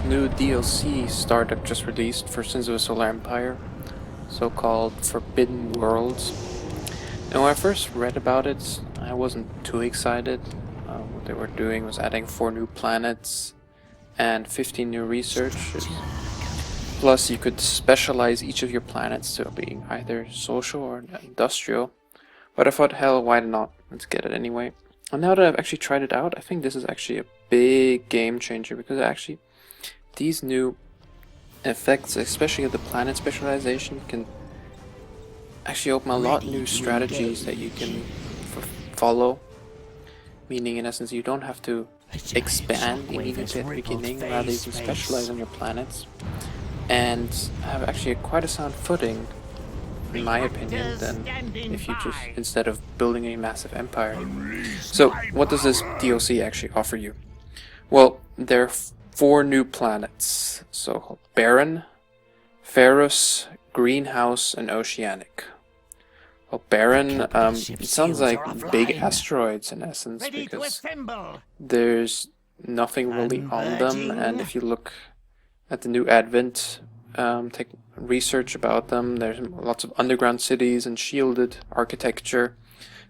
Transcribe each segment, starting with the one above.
new DLC startup just released for Sins of a Solar Empire, so-called Forbidden Worlds. And when I first read about it, I wasn't too excited. What they were doing was adding 4 new planets and 15 new researches. Plus, you could specialize each of your planets to being either social or industrial. But I thought, hell, why not? Let's get it anyway. And now that I've actually tried it out, I think this is actually a big game changer, because actually these new effects, especially the planet specialization, can actually open a lot of new strategies that you can follow. Meaning, in essence, you don't have to expand immediately at the beginning, rather you can specialize on your planets and have actually quite a sound footing, in my opinion, than if you just, instead of building a massive empire. So, what does this DLC actually offer you? Well, there are 4 new planets, so Barren, Ferrous, Greenhouse, and Oceanic. Well, Barren, it sounds like big asteroids in essence, because there's nothing really on them, and if you look at the new Advent research about them, there's lots of underground cities and shielded architecture,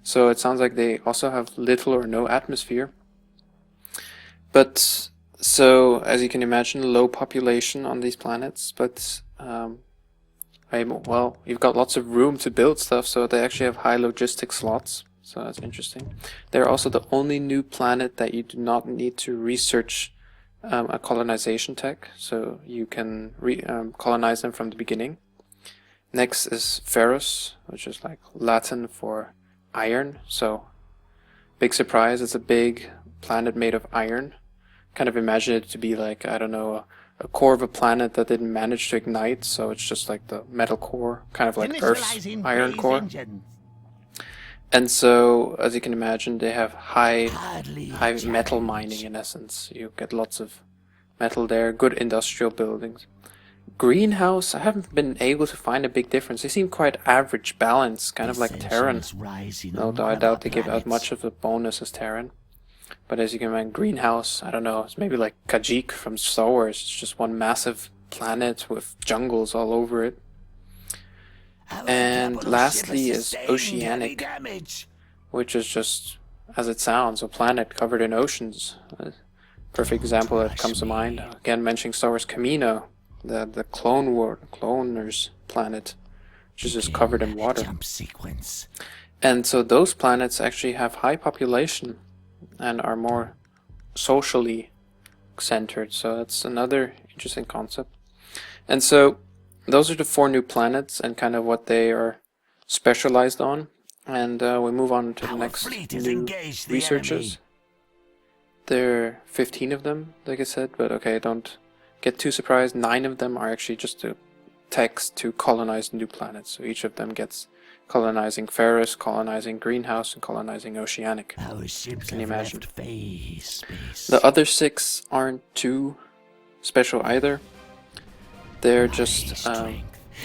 so it sounds like they also have little or no atmosphere. But, so, as you can imagine, low population on these planets, but well, you've got lots of room to build stuff, so they actually have high logistic slots, so that's interesting. They're also the only new planet that you do not need to research a colonization tech, so you can colonize them from the beginning. Next is Ferrous, which is like Latin for iron, so big surprise, it's a big planet made of iron. Kind of imagine it to be like, I don't know, a core of a planet that didn't manage to ignite, so it's just like the metal core, kind of like Earth's iron core. And so, as you can imagine, they have high metal mining in essence. You get lots of metal there, good industrial buildings. Greenhouse, I haven't been able to find a big difference. They seem quite average, balanced, kind of like Terran. Although I doubt they give out much of a bonus as Terran. But as you can imagine, Greenhouse, I don't know, it's maybe like Kashyyyk from Star Wars. It's just one massive planet with jungles all over it. And lastly is Oceanic, which is just, as it sounds, a planet covered in oceans. A perfect example that comes to mind, again mentioning Star Wars Camino, the cloners planet, which is just covered in water. And so those planets actually have high population and are more socially centered, so that's another interesting concept. And so those are the 4 new planets and kind of what they are specialized on, and we move on to the next new researchers. There are 15 of them, like I said, but okay, don't get too surprised. 9 of them are actually just the text to colonize new planets, so each of them gets colonizing Ferrous, colonizing Greenhouse, and colonizing Oceanic. Can you imagine? The other 6 aren't too special either. They're just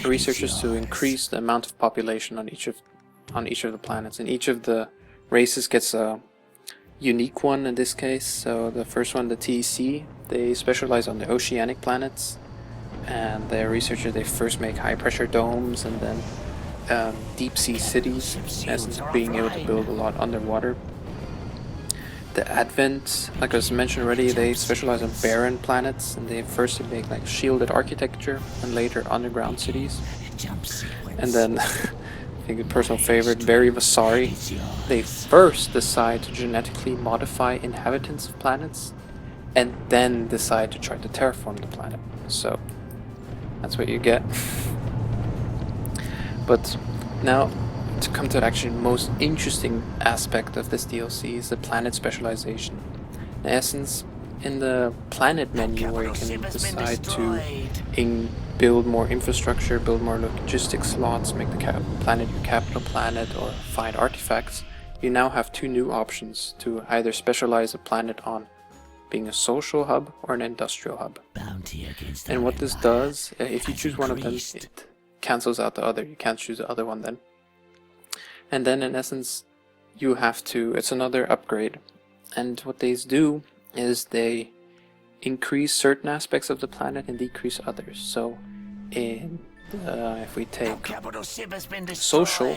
researchers to increase the amount of population on each of the planets, and each of the races gets a unique one in this case. So the first one, the TEC, they specialize on the oceanic planets, and they're researchers. They first make high pressure domes and then deep sea cities, in essence being able to build a lot underwater. The Advent, like I was mentioned already, they specialize on barren planets, and they first make like shielded architecture and later underground cities. And then, I think a personal favorite, Very Vasari, they first decide to genetically modify inhabitants of planets and then decide to try to terraform the planet. So, that's what you get. But now, to come to the actually most interesting aspect of this DLC is the planet specialization. In essence, in the planet menu where you can decide to build more infrastructure, build more logistic slots, make the planet your capital planet, or find artifacts, you now have 2 new options to either specialize a planet on being a social hub or an industrial hub. And what this does, if you choose one of them, it cancels out the other. You can't choose the other one then. And then in essence, you have to, it's another upgrade. And what these do is they increase certain aspects of the planet and decrease others. So in if we take social,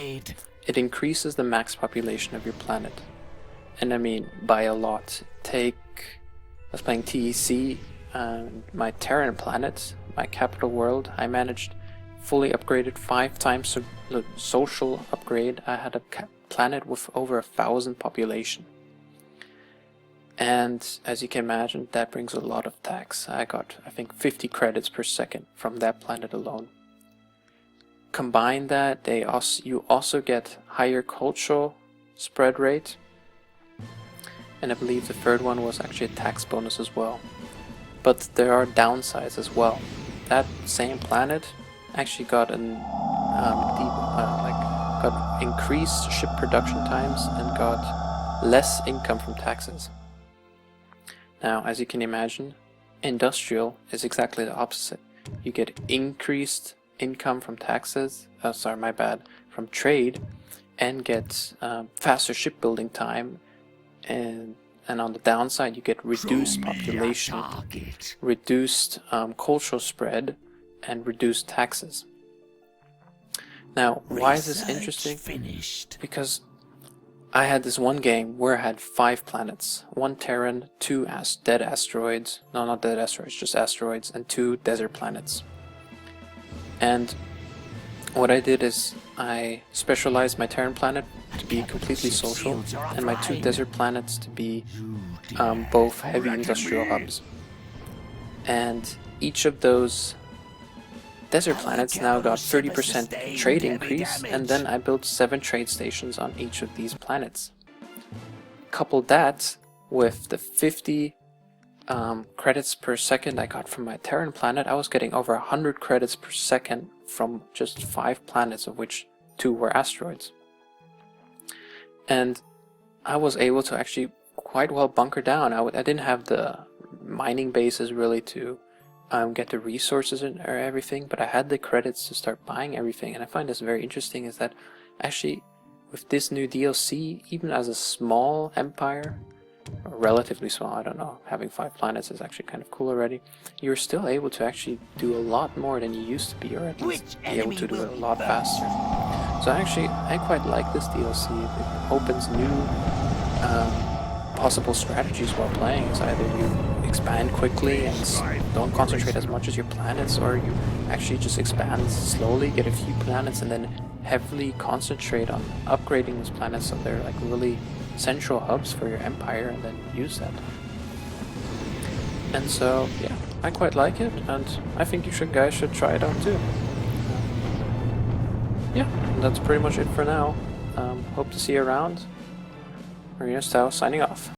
it increases the max population of your planet. And I mean by a lot. I was playing TEC, my Terran planet, my capital world, I managed fully upgraded 5 times the social upgrade. I had a planet with over 1,000 population. And as you can imagine, that brings a lot of tax. I got, I think, 50 credits per second from that planet alone. Combine that, you also get higher cultural spread rate. And I believe the third one was actually a tax bonus as well. But there are downsides as well. That same planet actually got got increased ship production times and got less income from taxes. Now, as you can imagine, industrial is exactly the opposite. You get increased income from taxes, from trade, and get faster shipbuilding time, and on the downside you get reduced population, reduced cultural spread, and reduced taxes. Now, why is this interesting? Because I had this one game where I had 5 planets, 1 Terran, 2 dead asteroids, no, not dead asteroids, just asteroids, and 2 desert planets. And what I did is I specialized my Terran planet to be completely social, and my 2 desert planets to be both heavy industrial hubs. And each of those desert planets now got 30% trade increase, and then I built 7 trade stations on each of these planets. Couple that with the 50 credits per second I got from my Terran planet, I was getting over 100 credits per second from just 5 planets, of which 2 were asteroids. And I was able to actually quite well bunker down. I didn't have the mining bases really to get the resources or everything, but I had the credits to start buying everything. And I find this very interesting, is that actually with this new DLC, even as a small empire, or relatively small, I don't know, having 5 planets is actually kind of cool already, you're still able to actually do a lot more than you used to be, or at least be able to do it a lot faster. So actually, I quite like this DLC. It opens new possible strategies while playing. It's either you expand quickly and don't concentrate as much as your planets, or you actually just expand slowly, get a few planets, and then heavily concentrate on upgrading those planets so they're like really central hubs for your empire, and then use that. And so yeah, I quite like it, and I think you guys should try it out too. Yeah, that's pretty much it for now. Hope to see you around. Marinus Tau signing off.